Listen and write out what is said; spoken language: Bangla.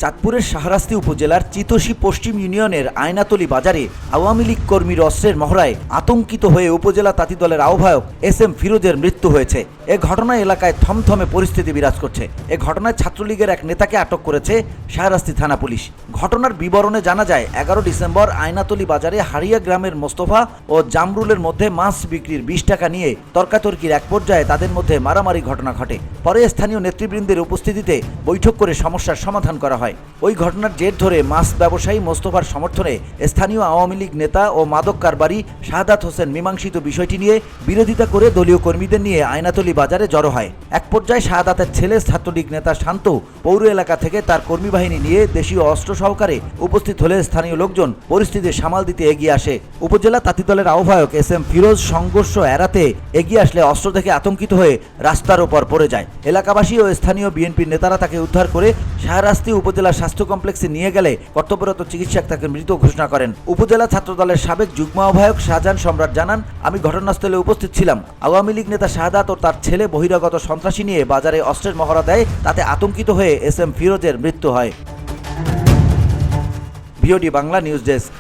চাঁদপুরের শাহরাস্তি উপজেলার চিতোষী পশ্চিম ইউনিয়নের আয়নাতলী বাজারে আওয়ামী লীগ কর্মীর অস্ত্রের মহড়ায় আতঙ্কিত হয়ে উপজেলা তাঁতি দলের আহ্বায়ক এস.এম. ফিরোজের মৃত্যু হয়েছে। এ ঘটনায় এলাকায় থমথমে পরিস্থিতি বিরাজ করছে। এ ঘটনায় ছাত্রলীগের এক নেতাকে আটক করেছে শাহরাস্তি থানা পুলিশ। ঘটনার বিবরণে জানা যায়, 11 ডিসেম্বর আয়নাতলী বাজারে হারিয়া গ্রামের মোস্তফা ও জামরুলের মধ্যে মাছ বিক্রির 20 টাকা নিয়ে তর্কাতর্কির এক পর্যায়ে তাদের মধ্যে মারামারি ঘটনা ঘটে। পরে স্থানীয় নেতৃবৃন্দের উপস্থিতিতে বৈঠক করে সমস্যার সমাধান করা হয়। ওই ঘটনার জের ধরে মাছ ব্যবসায়ী মোস্তফার সমর্থনে স্থানীয় আওয়ামী লীগ নেতা ও মাদক কারবারি শাহাদাত হোসেন মীমাংসিত বিষয়টি নিয়ে বিরোধিতা করে দলীয় কর্মীদের নিয়ে আয়নাতলী বাজারে জড়ো হয়। এক পর্যায়ে শাহাদাতের ছেলে ছাত্রলীগ নেতা শান্ত পৌর এলাকা থেকে তার কর্মী বাহিনী নিয়ে দেশীয় অস্ত্র সহকারে উপস্থিত হলে স্থানীয় লোকজন পরিস্থিতি সামাল দিতে এগিয়ে আসে। উপজেলা তাঁতি দলের আহ্বায়ক এস.এম. ফিরোজ সংঘর্ষ এড়াতে এগিয়ে আসলে অস্ত্র দেখে আতঙ্কিত হয়ে রাস্তার ওপর পড়ে যায়। এলাকাবাসী ও স্থানীয় বিএনপির নেতারা তাকে উদ্ধার করে শাহরাস্তি উপজেলা স্বাস্থ্য কমপ্লেক্সে নিয়ে গেলে কর্তব্যরত চিকিৎসক তাকে মৃত ঘোষণা করেন। উপজেলা ছাত্রদলের সাবেক যুগ্ম আহ্বায়ক শাহজাহান সম্রাট জানান, আমি ঘটনাস্থলে উপস্থিত ছিলাম। আওয়ামী লীগ নেতা শাহাদাত ও তার ছেলে বহিরাগত সন্ত্রাসী নিয়ে বাজারে অস্ত্রের মহড়া দেয়, তাতে আতঙ্কিত হয়ে এস.এম. ফিরোজের মৃত্যু হয়। VOD Bangla news desk.